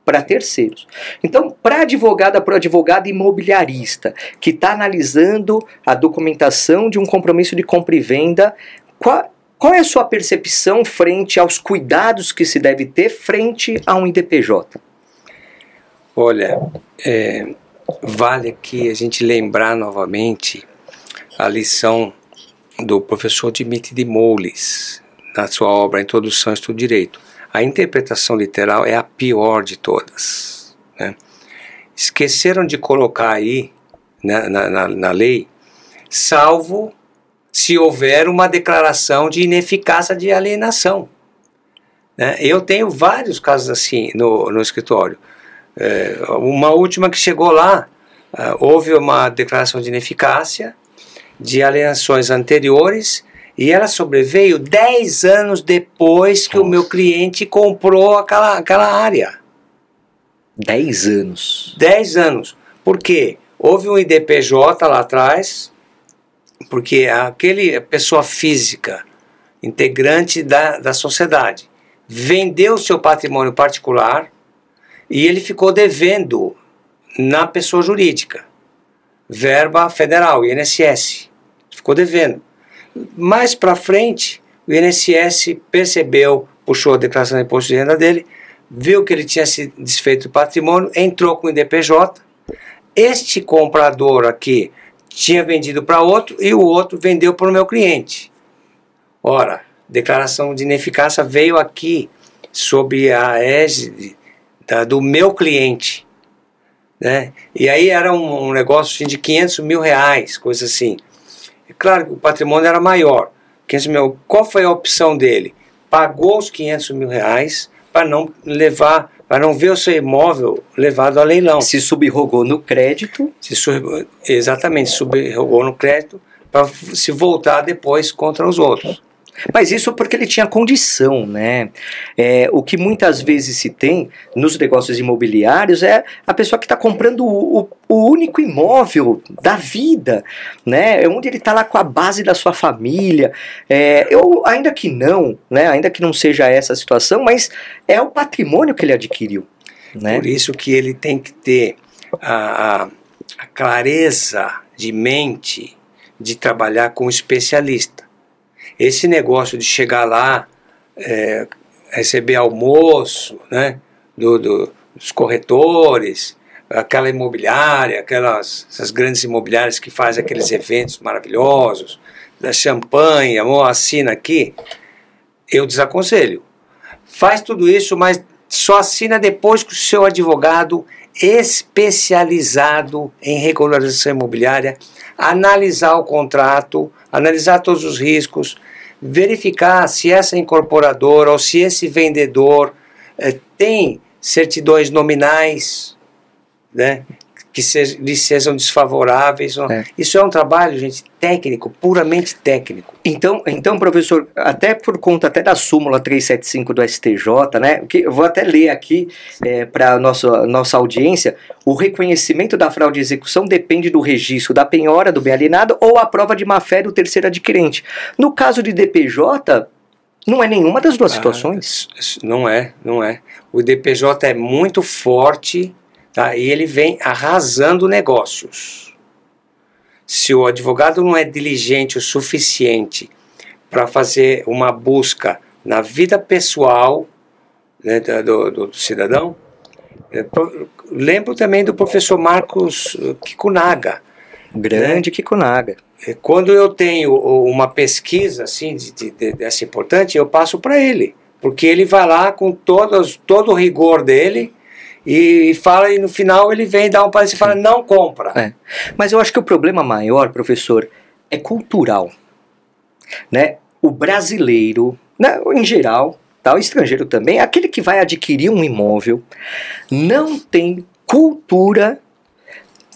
Speaker 1: para terceiros. Então, para o advogado imobiliarista que está analisando a documentação de um compromisso de compra e venda, qual é a sua percepção frente aos cuidados que se deve ter frente a um IDPJ?
Speaker 2: Olha, vale aqui a gente lembrar novamente a lição do professor Dimitri de Moles, na sua obra Introdução ao Estudo do Direito. A interpretação literal é a pior de todas, né? Esqueceram de colocar aí, né, na lei, salvo se houver uma declaração de ineficácia de alienação. Né? Eu tenho vários casos assim no escritório. Uma última que chegou lá, houve uma declaração de ineficácia de alienações anteriores, e ela sobreveio 10 anos depois que o meu cliente comprou aquela área.
Speaker 1: 10 anos?
Speaker 2: 10 anos. Por quê? Houve um IDPJ lá atrás, porque aquele pessoa física, integrante da sociedade, vendeu seu patrimônio particular e ele ficou devendo na pessoa jurídica. Verba federal, INSS. Ficou devendo. Mais para frente, o INSS percebeu, puxou a declaração de imposto de renda dele, viu que ele tinha se desfeito do patrimônio, entrou com o IDPJ. Este comprador aqui tinha vendido para outro e o outro vendeu para o meu cliente. Ora, declaração de ineficácia veio aqui sob a égide do meu cliente. Né? E aí era um negócio assim, de 500 mil reais, coisa assim. Claro que o patrimônio era maior. 500 mil. Qual foi a opção dele? Pagou os 500 mil reais para não levar, para não ver o seu imóvel levado a leilão.
Speaker 1: Se subrogou no crédito.
Speaker 2: Exatamente, subrogou no crédito para se voltar depois contra os outros.
Speaker 1: Mas isso porque ele tinha condição, né? O que muitas vezes se tem nos negócios imobiliários é a pessoa que está comprando o único imóvel da vida, né? É onde ele está lá com a base da sua família. Ainda que não, né? Ainda que não seja essa a situação, mas é o patrimônio que ele adquiriu, né?
Speaker 2: Por isso que ele tem que ter a clareza de mente de trabalhar com um especialista. Esse negócio de chegar lá, receber almoço, né, dos corretores, aquela imobiliária, essas grandes imobiliárias que fazem aqueles eventos maravilhosos, da champanhe, amor, assina aqui, eu desaconselho. Faz tudo isso, mas só assina depois que o seu advogado especializado em regularização imobiliária analisar o contrato, analisar todos os riscos, verificar se essa incorporadora ou se esse vendedor tem certidões nominais, né, que lhes sejam desfavoráveis. Isso é um trabalho, gente, técnico, puramente técnico.
Speaker 1: Então, professor, até por conta até da súmula 375 do STJ, né, que eu vou até ler aqui para a nossa audiência, o reconhecimento da fraude de execução depende do registro da penhora do bem alienado ou a prova de má-fé do terceiro adquirente. No caso de DPJ, Não é nenhuma das duas situações.
Speaker 2: Não é, não é. O IDPJ é muito forte, tá? E ele vem arrasando negócios. Se o advogado não é diligente o suficiente para fazer uma busca na vida pessoal, né, do cidadão, lembro também do professor Marcos Kikunaga.
Speaker 1: Grande, né? Kikunaga.
Speaker 2: Quando eu tenho uma pesquisa assim, dessa importante, eu passo para ele, porque ele vai lá com todo o rigor dele e fala, e no final ele vem dar um parecer e fala, não compra.
Speaker 1: Mas eu acho que o problema maior, professor, é cultural. Né? O brasileiro, né, em geral, tá, o estrangeiro também, aquele que vai adquirir um imóvel, não tem cultura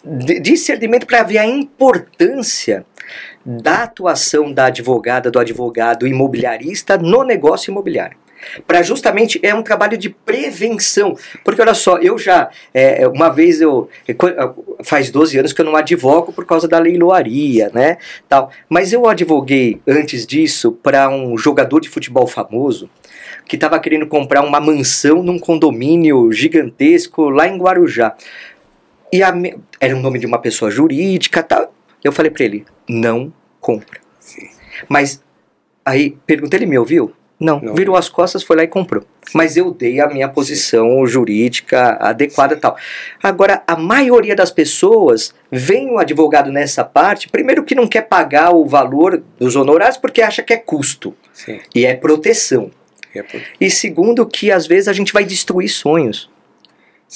Speaker 1: de discernimento para ver a importância da atuação da advogada, do advogado imobiliarista no negócio imobiliário. Para justamente, é um trabalho de prevenção. Porque olha só, eu já, uma vez faz 12 anos que eu não advogo por causa da leiloaria, né, tal. Mas eu advoguei antes disso para um jogador de futebol famoso que estava querendo comprar uma mansão num condomínio gigantesco lá em Guarujá. E era o nome de uma pessoa jurídica, tal. Eu falei para ele, não compra. Sim. Mas aí perguntei, ele me ouviu? Não, virou as costas, foi lá e comprou. Sim. Mas eu dei a minha posição jurídica adequada e tal. Agora, a maioria das pessoas vem o advogado nessa parte, primeiro que não quer pagar o valor dos honorários porque acha que é custo. Sim. E é proteção. E segundo que às vezes a gente vai destruir sonhos.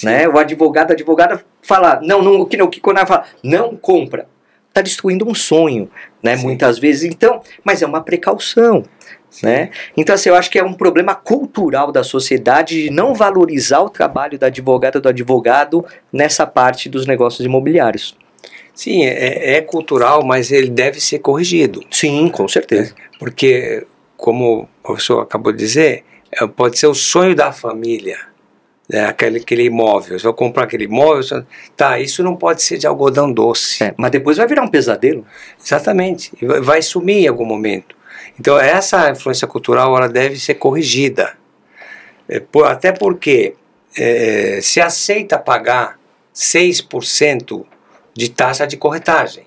Speaker 1: Né? O advogado, a advogada fala, o Kikunaga fala, não compra. Está destruindo um sonho, né? Muitas vezes. Então, mas é uma precaução. Né? Então, assim, eu acho que é um problema cultural da sociedade de não valorizar o trabalho da advogada, do advogado nessa parte dos negócios imobiliários.
Speaker 2: Sim, é cultural, mas ele deve ser corrigido.
Speaker 1: Sim, com certeza.
Speaker 2: Porque, como o professor acabou de dizer, pode ser o sonho da família, né? Aquele imóvel. Se eu comprar aquele imóvel, tá, isso não pode ser de algodão doce.
Speaker 1: Mas depois vai virar um pesadelo.
Speaker 2: Exatamente, vai sumir em algum momento. Então essa influência cultural ela deve ser corrigida, até porque se aceita pagar 6% de taxa de corretagem.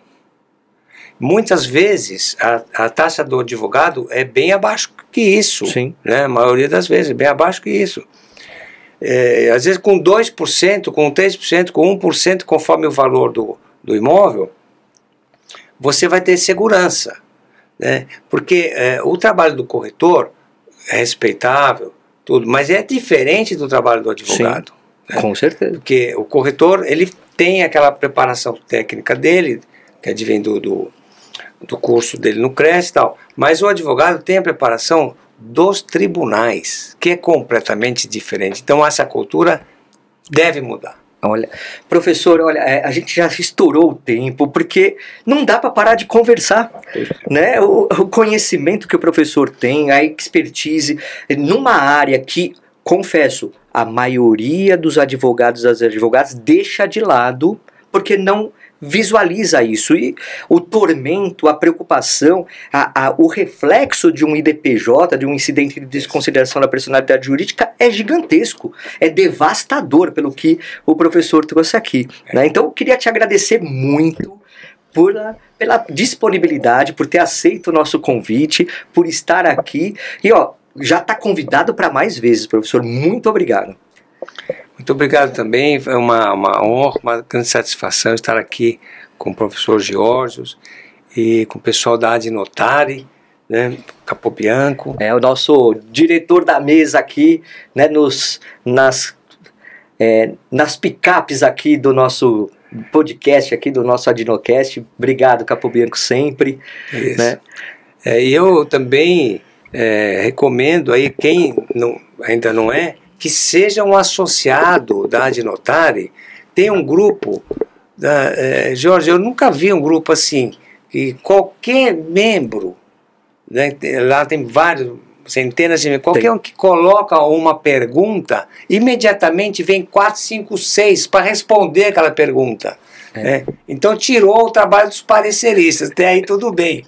Speaker 2: Muitas vezes a taxa do advogado é bem abaixo que isso.
Speaker 1: Sim.
Speaker 2: Né? A maioria das vezes bem abaixo que isso. Às vezes com 2%, com 3%, com 1%, conforme o valor do imóvel, você vai ter segurança. Né? Porque o trabalho do corretor é respeitável, tudo, mas é diferente do trabalho do advogado.
Speaker 1: Sim, né? Com certeza.
Speaker 2: Porque o corretor ele tem aquela preparação técnica dele, que advém do curso dele no CRES e tal, mas o advogado tem a preparação dos tribunais, que é completamente diferente. Então essa cultura deve mudar.
Speaker 1: Olha, professor, a gente já estourou o tempo, porque não dá para parar de conversar, né? O conhecimento que o professor tem, a expertise, numa área que, confesso, a maioria dos advogados e das advogadas deixa de lado, porque não visualiza isso. E o tormento, a preocupação, o reflexo de um IDPJ, de um incidente de desconsideração da personalidade jurídica é gigantesco, é devastador pelo que o professor trouxe aqui. Né? Então eu queria te agradecer muito pela disponibilidade, por ter aceito o nosso convite, por estar aqui. E já está convidado para mais vezes, professor. Muito obrigado.
Speaker 2: Muito obrigado também, é uma honra, uma grande satisfação estar aqui com o professor Geórgios e com o pessoal da Adnotari, né, Capobianco.
Speaker 1: É o nosso diretor da mesa aqui, né, nas picapes aqui do nosso podcast, aqui do nosso Adnocast. Obrigado, Capobianco, sempre.
Speaker 2: Isso.
Speaker 1: Né?
Speaker 2: E eu também recomendo aí, quem ainda não é, que seja um associado da Adnotari. Tem um grupo, Jorge, eu nunca vi um grupo assim, que qualquer membro, né, lá tem vários, centenas de membros, qualquer um que coloca uma pergunta, imediatamente vem 4, 5, 6 para responder aquela pergunta. Né? Então tirou o trabalho dos pareceristas, até aí tudo bem.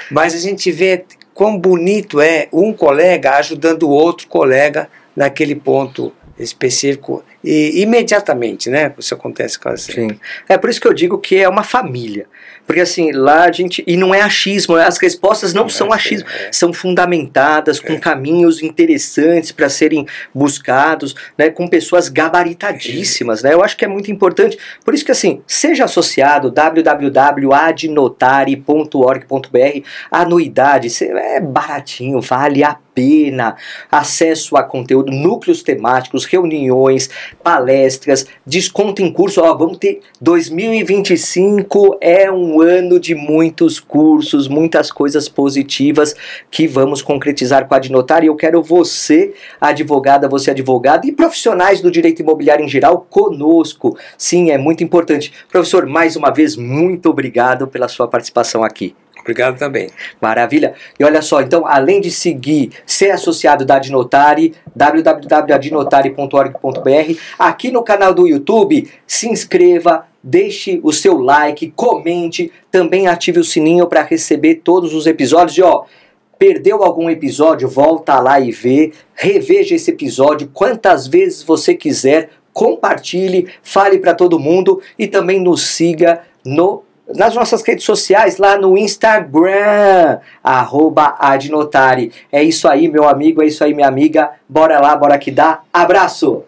Speaker 2: Mas a gente vê quão bonito é um colega ajudando o outro colega naquele ponto específico e imediatamente, né? Isso acontece quase sempre.
Speaker 1: Sim. É por isso que eu digo que é uma família. Porque assim, lá a gente... E não é achismo, as respostas não são achismo, são fundamentadas, com caminhos interessantes para serem buscados, né, com pessoas gabaritadíssimas, né? Eu acho que é muito importante. Por isso que assim, seja associado, www.adnotari.org.br, anuidade, é baratinho, vale a pena, acesso a conteúdo, núcleos temáticos, reuniões, palestras, desconto em curso. Ó, vamos ter 2025 é um ano de muitos cursos, muitas coisas positivas que vamos concretizar com a Adnotar, e eu quero você, advogada, você advogado e profissionais do direito imobiliário em geral conosco. Sim, é muito importante. Professor, mais uma vez, muito obrigado pela sua participação aqui.
Speaker 2: Obrigado também.
Speaker 1: Maravilha. E olha só, então, além de seguir, ser associado da Adnotari, www.adnotari.org.br, aqui no canal do YouTube, se inscreva, deixe o seu like, comente, também ative o sininho para receber todos os episódios. E ó, perdeu algum episódio, volta lá e vê, reveja esse episódio quantas vezes você quiser, compartilhe, fale para todo mundo e também nos siga nas nossas redes sociais, lá no Instagram, @Adnotari. É isso aí, meu amigo, é isso aí, minha amiga. Bora lá, bora que dá. Abraço!